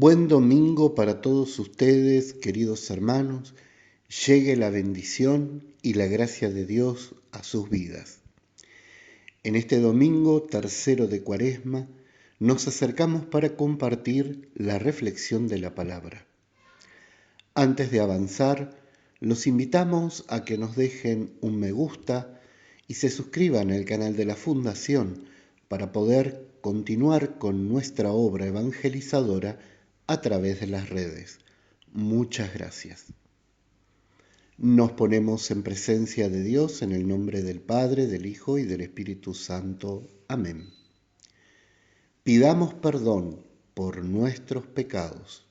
Buen domingo para todos ustedes, queridos hermanos. Llegue la bendición y la gracia de Dios a sus vidas. En este domingo tercero de Cuaresma nos acercamos para compartir la reflexión de la palabra. Antes de avanzar, los invitamos a que nos dejen un me gusta y se suscriban al canal de la Fundación para poder continuar con nuestra obra evangelizadora a través de las redes. Muchas gracias. Nos ponemos en presencia de Dios en el nombre del Padre, del Hijo y del Espíritu Santo. Amén. Pidamos perdón por nuestros pecados.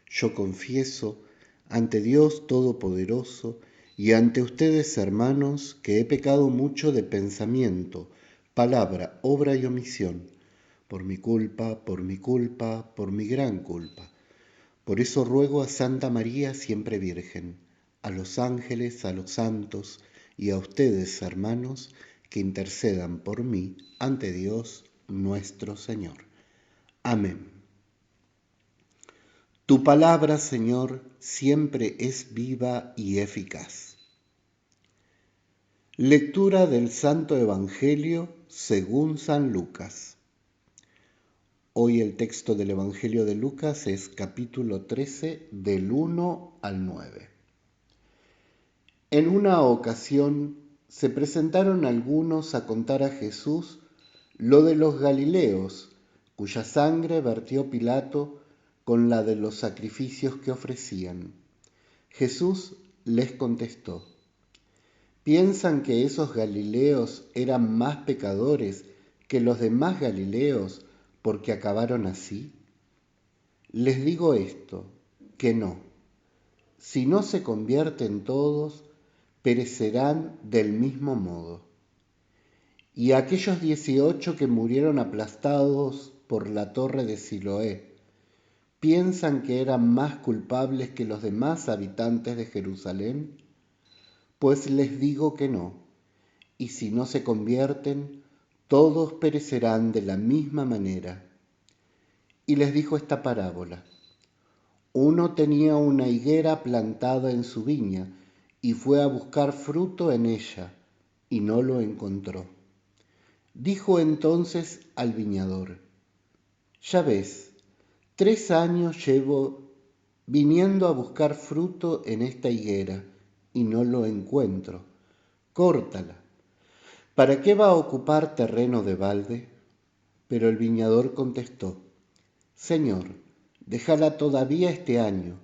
Yo confieso ante Dios Todopoderoso y ante ustedes, hermanos, que he pecado mucho de pensamiento, palabra, obra y omisión, por mi culpa, por mi gran culpa. Por eso ruego a Santa María siempre Virgen, a los ángeles, a los santos y a ustedes, hermanos, que intercedan por mí ante Dios nuestro Señor. Amén. Tu palabra, Señor, siempre es viva y eficaz. Lectura del Santo Evangelio según San Lucas. Hoy el texto del Evangelio de Lucas es capítulo 13, del 1 al 9. En una ocasión se presentaron algunos a contar a Jesús lo de los Galileos, cuya sangre vertió Pilato con la de los sacrificios que ofrecían. Jesús les contestó: ¿piensan que esos Galileos eran más pecadores que los demás Galileos porque acabaron así? Les digo esto, que no. Si no se convierten todos, perecerán del mismo modo. Y aquellos 18 que murieron aplastados por la torre de Siloé, ¿piensan que eran más culpables que los demás habitantes de Jerusalén? Pues les digo que no. Y si no se convierten, todos perecerán de la misma manera. Y les dijo esta parábola. Uno tenía una higuera plantada en su viña y fue a buscar fruto en ella y no lo encontró. Dijo entonces al viñador: ya ves, 3 años llevo viniendo a buscar fruto en esta higuera y no lo encuentro. Córtala. ¿Para qué va a ocupar terreno de balde? Pero el viñador contestó: Señor, déjala todavía este año.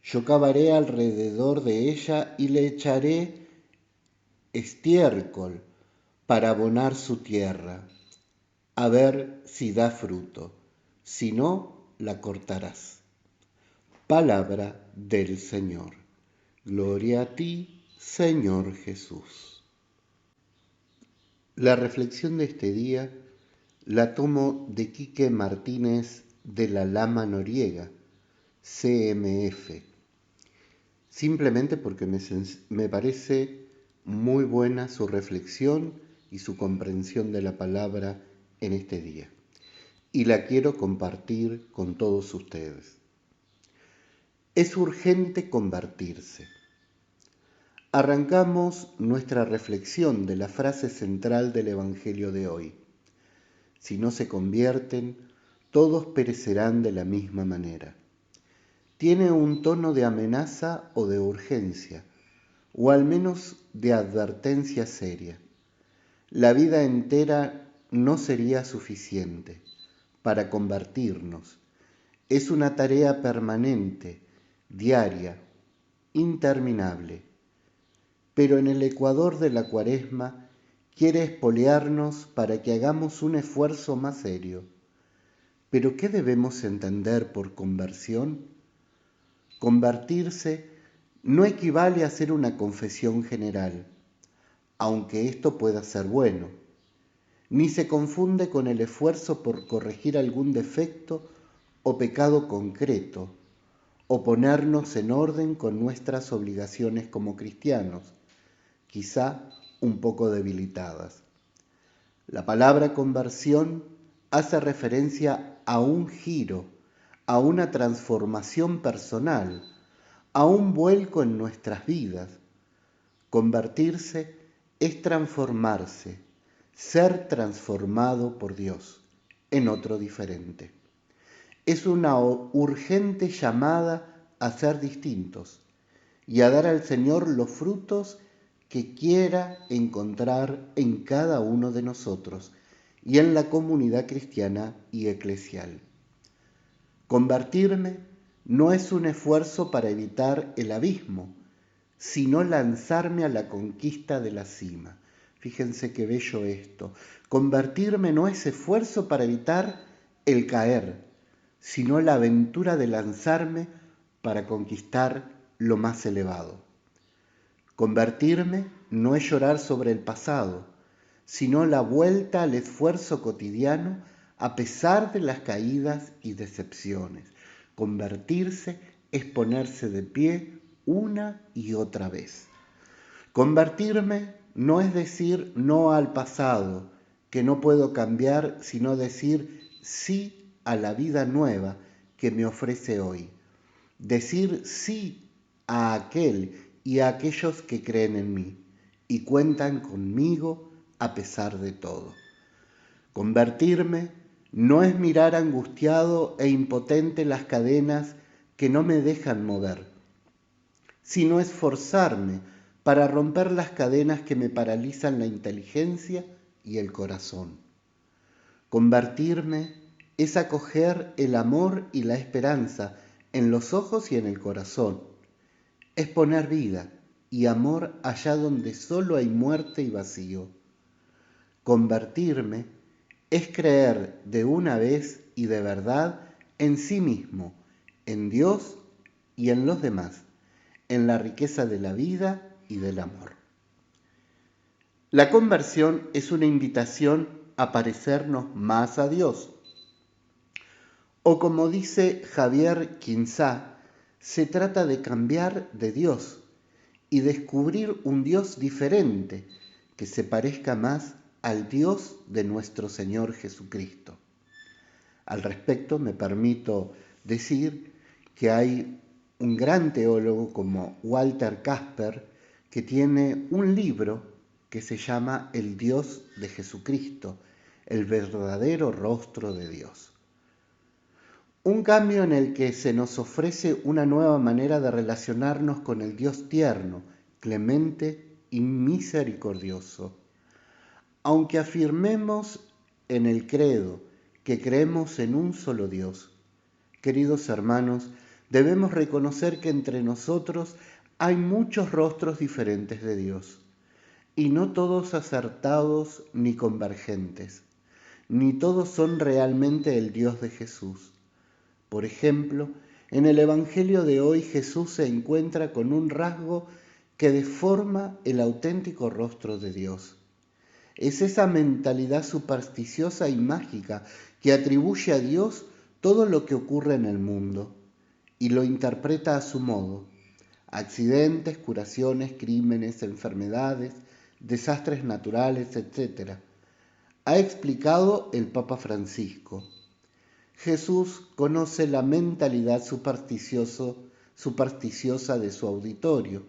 Yo cavaré alrededor de ella y le echaré estiércol para abonar su tierra, a ver si da fruto. Si no, la cortarás. Palabra del Señor. Gloria a ti, Señor Jesús. La reflexión de este día la tomo de Quique Martínez de la Lama Noriega, CMF, simplemente porque me parece muy buena su reflexión y su comprensión de la palabra en este día. Y la quiero compartir con todos ustedes. Es urgente convertirse. Arrancamos nuestra reflexión de la frase central del Evangelio de hoy. Si no se convierten, todos perecerán de la misma manera. Tiene un tono de amenaza o de urgencia, o al menos de advertencia seria. La vida entera no sería suficiente para convertirnos. Es una tarea permanente, diaria, interminable. Pero en el ecuador de la Cuaresma quiere espolearnos para que hagamos un esfuerzo más serio. ¿Pero qué debemos entender por conversión? Convertirse no equivale a hacer una confesión general, aunque esto pueda ser bueno, ni se confunde con el esfuerzo por corregir algún defecto o pecado concreto, o ponernos en orden con nuestras obligaciones como cristianos, quizá un poco debilitadas. La palabra conversión hace referencia a un giro, a una transformación personal, a un vuelco en nuestras vidas. Convertirse es transformarse, ser transformado por Dios en otro diferente. Es una urgente llamada a ser distintos y a dar al Señor los frutos que quiera encontrar en cada uno de nosotros y en la comunidad cristiana y eclesial. Convertirme no es un esfuerzo para evitar el abismo, sino lanzarme a la conquista de la cima. Fíjense qué bello esto. Convertirme no es esfuerzo para evitar el caer, sino la aventura de lanzarme para conquistar lo más elevado. Convertirme no es llorar sobre el pasado, sino la vuelta al esfuerzo cotidiano a pesar de las caídas y decepciones. Convertirse es ponerse de pie una y otra vez. Convertirme no es decir no al pasado, que no puedo cambiar, sino decir sí a la vida nueva que me ofrece hoy. Decir sí a aquel y a aquellos que creen en mí y cuentan conmigo a pesar de todo. Convertirme no es mirar angustiado e impotente las cadenas que no me dejan mover, sino esforzarme para romper las cadenas que me paralizan la inteligencia y el corazón. Convertirme es acoger el amor y la esperanza en los ojos y en el corazón. Es poner vida y amor allá donde solo hay muerte y vacío. Convertirme es creer de una vez y de verdad en sí mismo, en Dios y en los demás, en la riqueza de la vida y del amor. La conversión es una invitación a parecernos más a Dios. O como dice Javier Quinzá, se trata de cambiar de Dios y descubrir un Dios diferente que se parezca más al Dios de nuestro Señor Jesucristo. Al respecto, me permito decir que hay un gran teólogo como Walter Casper que tiene un libro que se llama El Dios de Jesucristo, el verdadero rostro de Dios. Un cambio en el que se nos ofrece una nueva manera de relacionarnos con el Dios tierno, clemente y misericordioso. Aunque afirmemos en el credo que creemos en un solo Dios, queridos hermanos, debemos reconocer que entre nosotros hay muchos rostros diferentes de Dios, y no todos acertados ni convergentes, ni todos son realmente el Dios de Jesús. Por ejemplo, en el Evangelio de hoy Jesús se encuentra con un rasgo que deforma el auténtico rostro de Dios. Es esa mentalidad supersticiosa y mágica que atribuye a Dios todo lo que ocurre en el mundo y lo interpreta a su modo. Accidentes, curaciones, crímenes, enfermedades, desastres naturales, etc. Ha explicado el Papa Francisco. Jesús conoce la mentalidad supersticiosa de su auditorio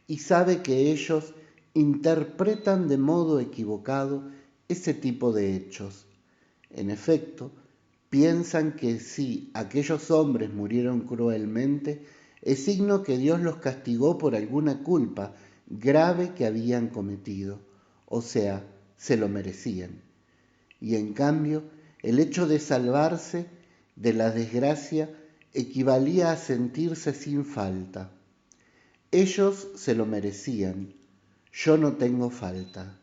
y sabe que ellos interpretan de modo equivocado ese tipo de hechos. En efecto, piensan que si aquellos hombres murieron cruelmente, es signo que Dios los castigó por alguna culpa grave que habían cometido, o sea, se lo merecían. Y en cambio, el hecho de salvarse de la desgracia equivalía a sentirse sin falta. Ellos se lo merecían, yo no tengo falta.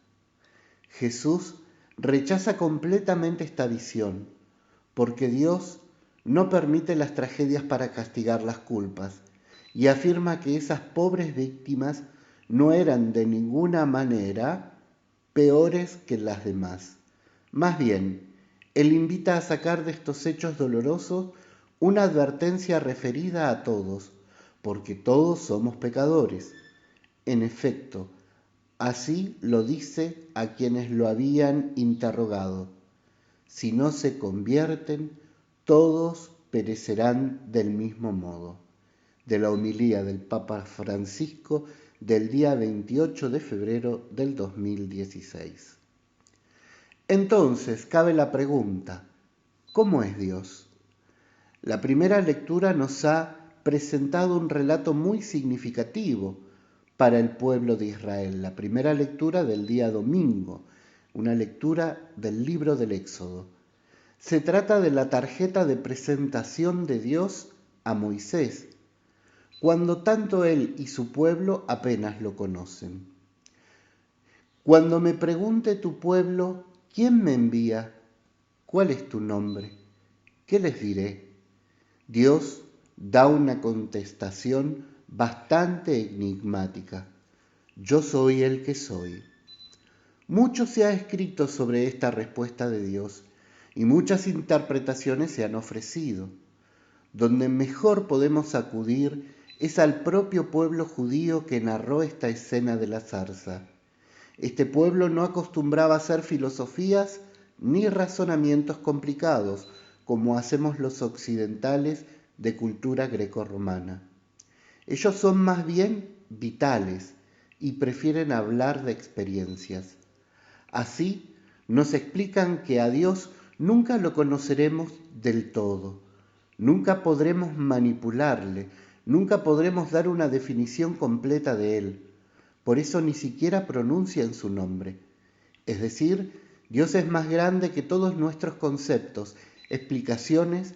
Jesús rechaza completamente esta visión, porque Dios no permite las tragedias para castigar las culpas, y afirma que esas pobres víctimas no eran de ninguna manera peores que las demás. Más bien, Él invita a sacar de estos hechos dolorosos una advertencia referida a todos, porque todos somos pecadores. En efecto, así lo dice a quienes lo habían interrogado. Si no se convierten, todos perecerán del mismo modo. De la homilía del Papa Francisco del día 28 de febrero del 2016. Entonces, cabe la pregunta, ¿cómo es Dios? La primera lectura nos ha presentado un relato muy significativo para el pueblo de Israel. La primera lectura del día domingo, una lectura del libro del Éxodo. Se trata de la tarjeta de presentación de Dios a Moisés, cuando tanto él y su pueblo apenas lo conocen. Cuando me pregunte tu pueblo, ¿quién me envía? ¿Cuál es tu nombre? ¿Qué les diré? Dios da una contestación bastante enigmática. Yo soy el que soy. Mucho se ha escrito sobre esta respuesta de Dios y muchas interpretaciones se han ofrecido. Donde mejor podemos acudir es al propio pueblo judío que narró esta escena de la zarza. Este pueblo no acostumbraba a hacer filosofías ni razonamientos complicados, como hacemos los occidentales de cultura grecorromana. Ellos son más bien vitales y prefieren hablar de experiencias. Así nos explican que a Dios nunca lo conoceremos del todo, nunca podremos manipularle, nunca podremos dar una definición completa de Él. Por eso ni siquiera pronuncian su nombre. Es decir, Dios es más grande que todos nuestros conceptos, explicaciones,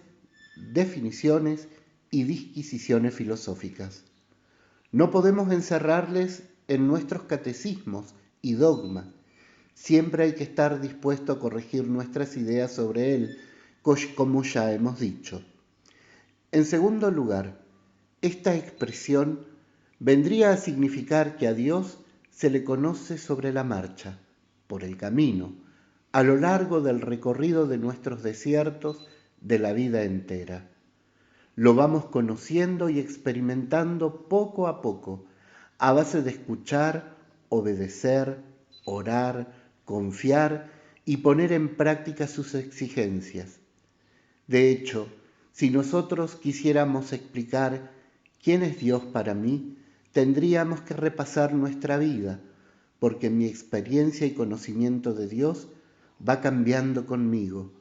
definiciones y disquisiciones filosóficas. No podemos encerrarles en nuestros catecismos y dogmas. Siempre hay que estar dispuesto a corregir nuestras ideas sobre Él, como ya hemos dicho. En segundo lugar, esta expresión vendría a significar que a Dios se le conoce sobre la marcha, por el camino, a lo largo del recorrido de nuestros desiertos de la vida entera. Lo vamos conociendo y experimentando poco a poco, a base de escuchar, obedecer, orar, confiar y poner en práctica sus exigencias. De hecho, si nosotros quisiéramos explicar quién es Dios para mí, tendríamos que repasar nuestra vida, porque mi experiencia y conocimiento de Dios va cambiando conmigo,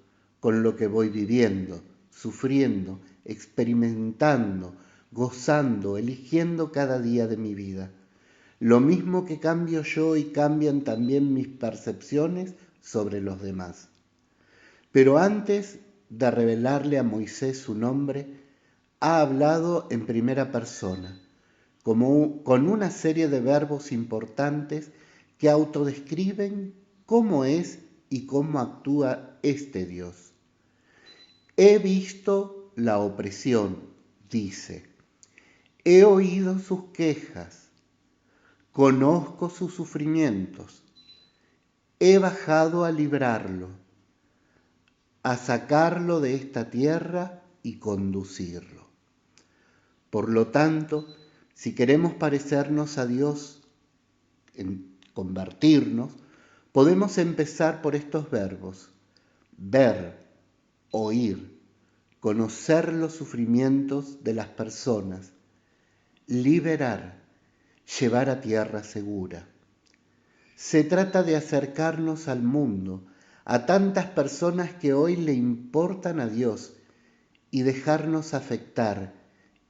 con lo que voy viviendo, sufriendo, experimentando, gozando, eligiendo cada día de mi vida. Lo mismo que cambio yo y cambian también mis percepciones sobre los demás. Pero antes de revelarle a Moisés su nombre, ha hablado en primera persona, con una serie de verbos importantes que autodescriben cómo es y cómo actúa este Dios. He visto la opresión, dice. He oído sus quejas. Conozco sus sufrimientos. He bajado a librarlo, a sacarlo de esta tierra y conducirlo. Por lo tanto, si queremos parecernos a Dios, en convertirnos, podemos empezar por estos verbos: ver, oír, conocer los sufrimientos de las personas, liberar, llevar a tierra segura. Se trata de acercarnos al mundo, a tantas personas que hoy le importan a Dios, y dejarnos afectar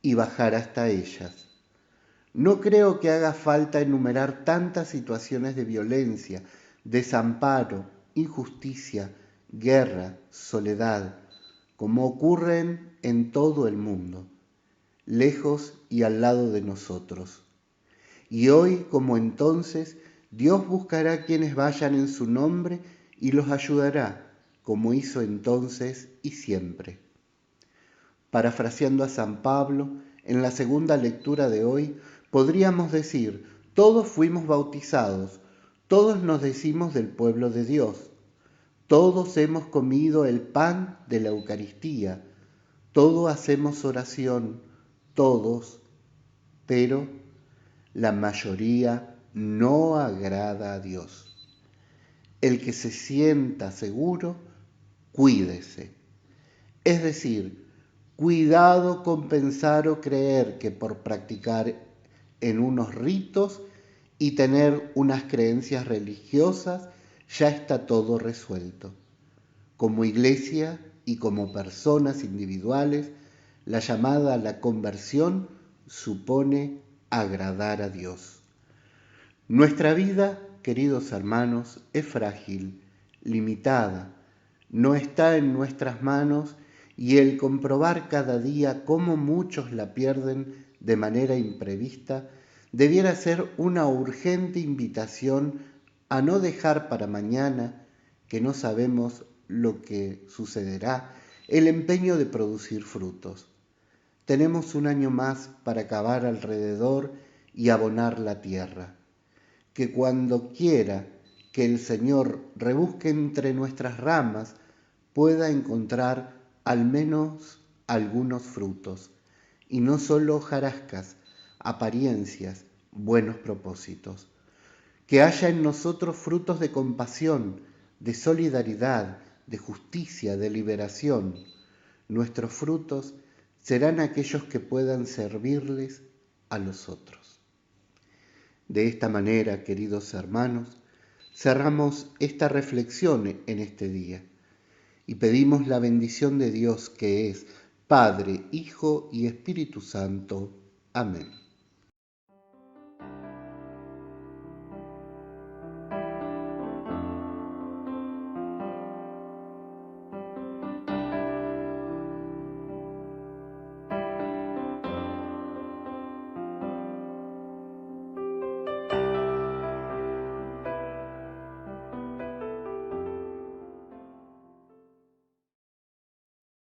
y bajar hasta ellas. No creo que haga falta enumerar tantas situaciones de violencia, desamparo, injusticia, guerra, soledad, como ocurren en todo el mundo, lejos y al lado de nosotros. Y hoy, como entonces, Dios buscará a quienes vayan en su nombre y los ayudará, como hizo entonces y siempre. Parafraseando a San Pablo, en la segunda lectura de hoy, podríamos decir: todos fuimos bautizados, todos nos decimos del pueblo de Dios, todos hemos comido el pan de la Eucaristía, todos hacemos oración, todos, pero la mayoría no agrada a Dios. El que se sienta seguro, cuídese. Es decir, Cuidado con pensar o creer que por practicar en unos ritos y tener unas creencias religiosas ya está todo resuelto. Como iglesia y como personas individuales, la llamada a la conversión supone agradar a Dios. Nuestra vida, queridos hermanos, es frágil, limitada, no está en nuestras manos y el comprobar cada día cómo muchos la pierden de manera imprevista debiera ser una urgente invitación a no dejar para mañana, que no sabemos lo que sucederá, el empeño de producir frutos. Tenemos un año más para cavar alrededor y abonar la tierra. Que cuando quiera que el Señor rebusque entre nuestras ramas, pueda encontrar al menos algunos frutos, y no solo hojarascas, apariencias, buenos propósitos. Que haya en nosotros frutos de compasión, de solidaridad, de justicia, de liberación. Nuestros frutos serán aquellos que puedan servirles a los otros. De esta manera, queridos hermanos, cerramos esta reflexión en este día y pedimos la bendición de Dios que es Padre, Hijo y Espíritu Santo. Amén.